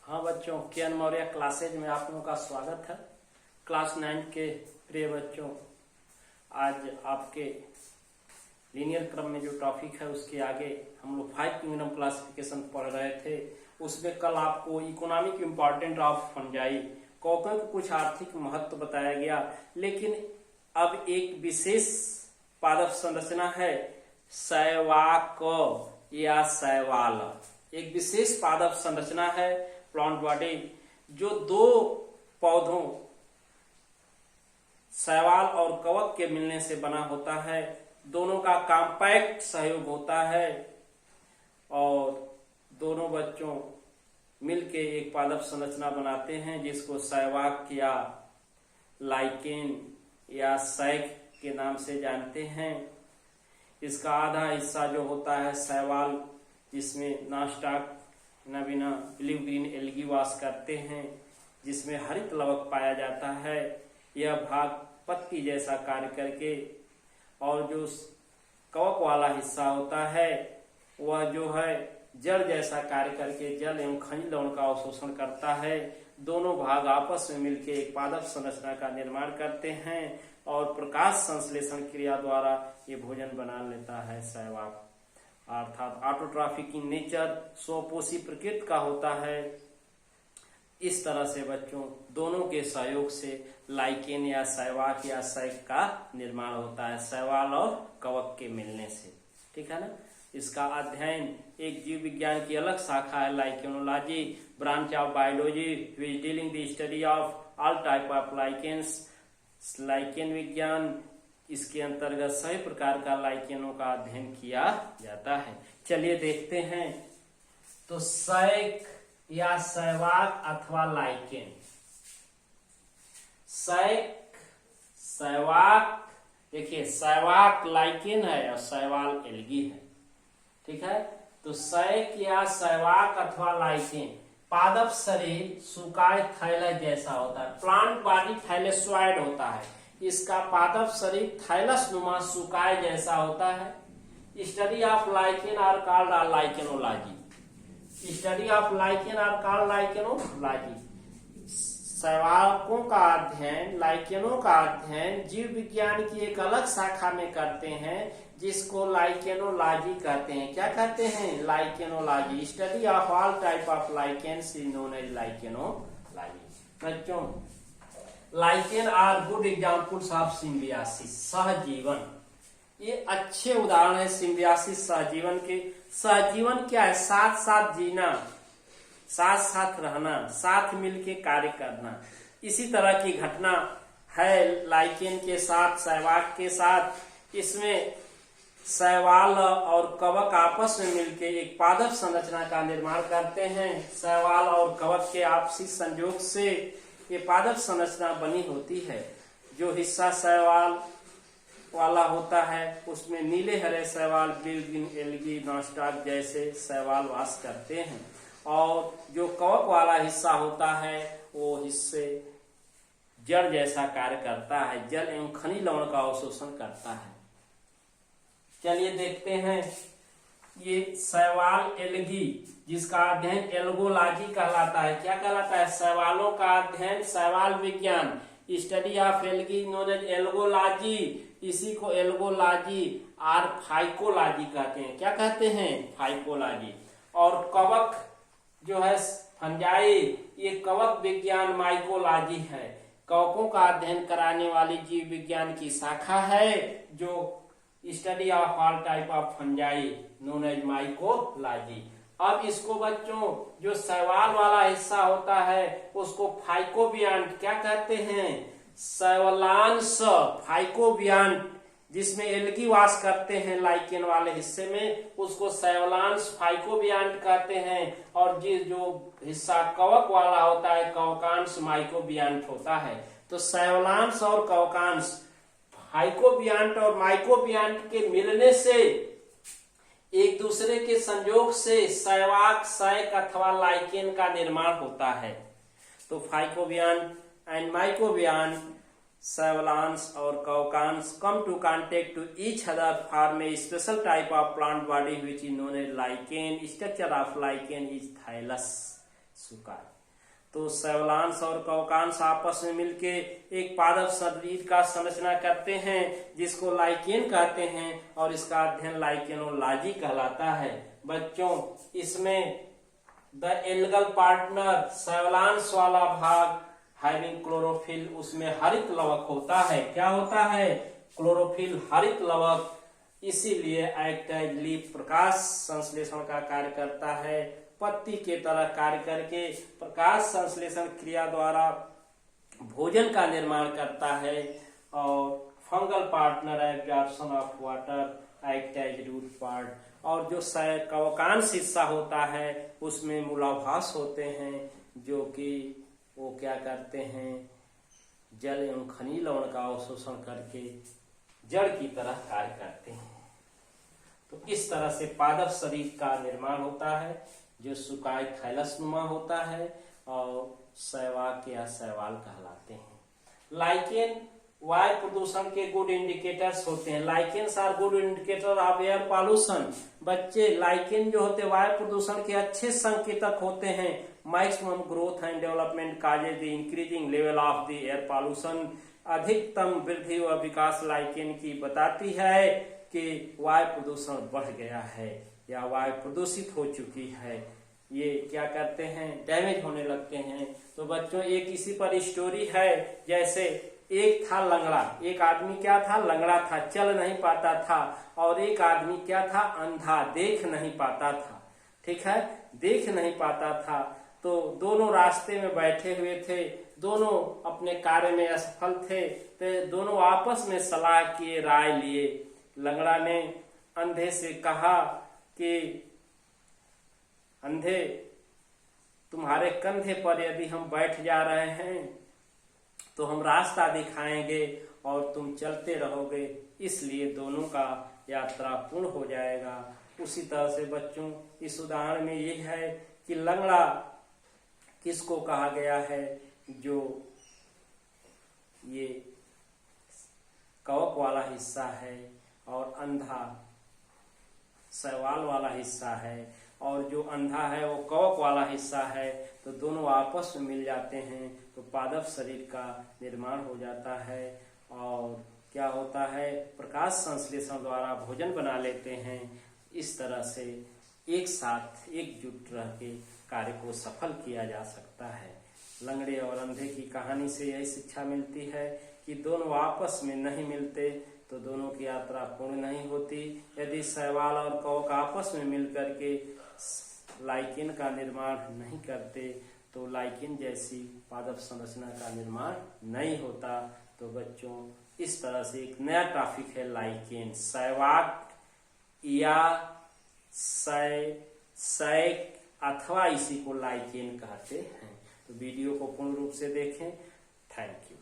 हाँ बच्चों, के मौर्य क्लासेज में आप लोगों का स्वागत है। क्लास 9 के प्रिय बच्चों, आज आपके लीनियर क्रम में जो टॉपिक है उसके आगे हम लोग 5 किंगडम क्लासिफिकेशन पढ़ रहे थे। उसमें कल आपको economic important of fungi cocoon को कुछ आर्थिक महत्व बताया गया, लेकिन अब एक विशेष पादप संरचना है शैवाक या शैवाल। एक विशेष पादप संरचना है प्लांट बॉडी जो दो पौधों शैवाल और कवक के मिलने से बना होता है। दोनों का कॉम्पैक्ट सहयोग होता है और दोनों बच्चों मिलके एक पादप संरचना बनाते हैं जिसको शैवाक या लाइकेन या शैक के नाम से जानते हैं। इसका आधा हिस्सा जो होता है शैवाल, जिसमें नॉनस्टॉक नवीना ब्लू ग्रीन एल्गी वास करते हैं, जिसमें हरित लवक पाया जाता है। यह भाग पत्ती जैसा कार्य करके, और जो कवक वाला हिस्सा होता है वह जो है जड़ जैसा कार्य करके जल एवं खनिज लवण का अवशोषण करता है। दोनों भाग आपस में मिलकर एक पादप संरचना का निर्माण करते हैं और प्रकाश संश्लेषण क्रिया द्वारा ये भोजन बना लेता है शैवाक। अर्थात ऑटोट्रॉफिक इन नेचर, स्वपोषी प्रकृति का होता है। इस तरह से बच्चों दोनों के सहयोग से लाइकेन या शैवाक या शैक का निर्माण होता है, शैवाल और कवक के मिलने से। ठीक है ना। इसका अध्ययन एक जीव विज्ञान की अलग शाखा है lichenology, branch of biology which dealing the study of all type of lichens. Lichen विज्ञान, इसके अंतर्गत सभी प्रकार का लाइकेनों का अध्ययन किया जाता है। चलिए देखते हैं। तो शैक या शैवाक अथवा लाइकेन, शैक शैवाक, देखिए शैवाक लाइकेन है और शैवाल एल्गी है। ठीक है। तो शैक या शैवाक अथवा लाइकेन पादप शरीर सुकाय थैलस जैसा होता है। प्लांट बॉडी थैलेसॉइड होता है। इसका पादप शरीर थैलस नुमा सुकाय जैसा होता है। Study of lichen are called lichenology. Study of lichen are called lichenology. शैवाकों का अध्ययन, लाइकेनों का अध्ययन जीव विज्ञान की एक अलग शाखा में करते हैं जिसको लाइकेनोलॉजी कहते हैं। क्या कहते हैं? Lichenology. Study of all type of lichens is known as lichenology. बच्चों, lichen are good examples of symbiosis, सहजीवन। ये अच्छे उदाहरण है सिम्बियासिस, सहजीवन के। सहजीवन क्या है? साथ साथ जीना, साथ साथ रहना, साथ मिलके कार्य करना। इसी तरह की घटना है लाइकेन के साथ, शैवाक के साथ। इसमें शैवाल और कवक आपस में मिलके एक पादप संरचना का निर्माण करते हैं। शैवाल और कवक के आपसी संयोग से ये पादप संरचना बनी होती है। जो हिस्सा शैवाल वाला होता है उसमें नीले हरे शैवाल, ब्लू ग्रीन एल्गी, नॉनस्टॉक जैसे शैवाल वास करते हैं, और जो कवक वाला हिस्सा होता है वो हिस्से जड़ जैसा कार्य करता है, जल एवं खनिज लवण का अवशोषण करता है। चलिए देखते हैं। ये शैवाल एल्गी, जिसका अध्ययन एल्गोलॉजी कहलाता है। क्या कहलाता है? शैवालों का अध्ययन, शैवाल विज्ञान। Study of algae known as algology. इसी को एल्गोलॉजी और फाइकोलॉजी कहते हैं। क्या कहते हैं? फाइकोलॉजी। और कवक जो है फंजाई, ये कवक विज्ञान माइकोलॉजी है। कवकों का अध्ययन कराने वाली जीव विज्ञान की शाखा है जो study of all type of fungi known as mycology. अब इसको बच्चों जो शैवाल वाला हिस्सा होता है उसको फाइकोबियांट क्या कहते हैं? शैवालांश फाइकोबियांट, जिसमें एल्गी वास करते हैं लाइकेन वाले हिस्से में, उसको शैवालांश फाइकोबियांट कहते हैं। और जो हिस्सा कवक वाला होता है कवकांश माइकोबियांट होता है। तो शैवालांश और कवकांश, फाइकोबियांट और माइकोबियांट के मिलने से, एक दूसरे के संयोग से शैवाक, शैक अथवा लाइकेन का निर्माण होता है। तो फाइकोबियांट एंड माइकोबियांट, शैवालांश और कवकांश come to contact to each other form a special type of plant body which is known as lichen. Structure of lichen is thallus. सुकाय। तो शैवालांश और कवकांश आपस में मिलके एक पादप शरीर का संरचना करते हैं जिसको लाइकेन कहते हैं और इसका अध्ययन लाइकेनोलॉजी कहलाता है। बच्चों, इसमें द एल्गल पार्टनर शैवालांश वाला भाग हैविंग क्लोरोफिल, उसमें हरित लवक होता है। क्या होता है? क्लोरोफिल, हरित लवक। इसीलिए एक्ट एज लीफ, प्रकाश संश्लेषण का कार्य करता है। पत्ती के तरह कार्य करके प्रकाश संश्लेषण क्रिया द्वारा भोजन का निर्माण करता है। और fungal partner absorption of water, act as root part. और जो कवकांश हिस्सा होता है उसमें मूलाभास होते हैं जो कि वो क्या करते हैं, जल एवं खनिज लवण का अवशोषण करके जड़ की तरह कार्य करते हैं। तो इस तरह से पादप शरीर का निर्माण होता है जो सुकाय थैलसनुमा होता है और शैवाक या शैवाल कहलाते हैं। लाइकेन वायु प्रदूषण के गुड इंडिकेटर्स होते हैं। Lichens are good indicator of air pollution. बच्चे, लाइकेन जो होते हैं वायु प्रदूषण के अच्छे संकेतक होते हैं। Maximum growth and development causes the increasing level of the air pollution. अधिकतम वृद्धि व विकास लाइकेन की बताती है कि वायु प्रदूषण बढ़ गया है या वायु प्रदूषित हो चुकी है। ये क्या करते हैं, डैमेज होने लगते हैं। तो बच्चों, एक इसी पर स्टोरी है। जैसे एक था लंगड़ा, एक आदमी क्या था, लंगड़ा था, चल नहीं पाता था। और एक आदमी क्या था, अंधा, देख नहीं पाता था। ठीक है, देख नहीं पाता था। तो दोनों रास्ते में बैठे हुए थे, दोनों अपने कार्य में असफल थे। तो दोनों आपस में सलाह किए, राय लिए। लंगड़ा ने अंधे से कहा कि अंधे, तुम्हारे कंधे पर यदि हम बैठ जा रहे हैं तो हम रास्ता दिखाएंगे और तुम चलते रहोगे, इसलिए दोनों का यात्रा पूर्ण हो जाएगा। उसी तरह से बच्चों, इस उदाहरण में ये है कि लंगड़ा किसको कहा गया है, जो ये कवक वाला हिस्सा है और अंधा शैवाल वाला हिस्सा है, और जो अंधा है वो कवक वाला हिस्सा है। तो दोनों आपस में मिल जाते हैं तो पादप शरीर का निर्माण हो जाता है। और क्या होता है, प्रकाश संश्लेषण द्वारा भोजन बना लेते हैं। इस तरह से एक साथ एकजुट रह के कार्य को सफल किया जा सकता है। लंगड़े और अंधे की कहानी से यही शिक्षा मिलती है कि दोनों आपस में नहीं मिलते तो दोनों की यात्रा पूर्ण नहीं होती। यदि शैवाल और कवक आपस में मिलकर के लाइकेन का निर्माण नहीं करते तो लाइकेन जैसी पादप संरचना का निर्माण नहीं होता। तो बच्चों, इस तरह से एक नया टॉपिक है लाइकेन, शैवाक या शैक अथवा इसी को लाइकेन कहते हैं। तो वीडियो को पूर्ण रूप से देखें। Thank you.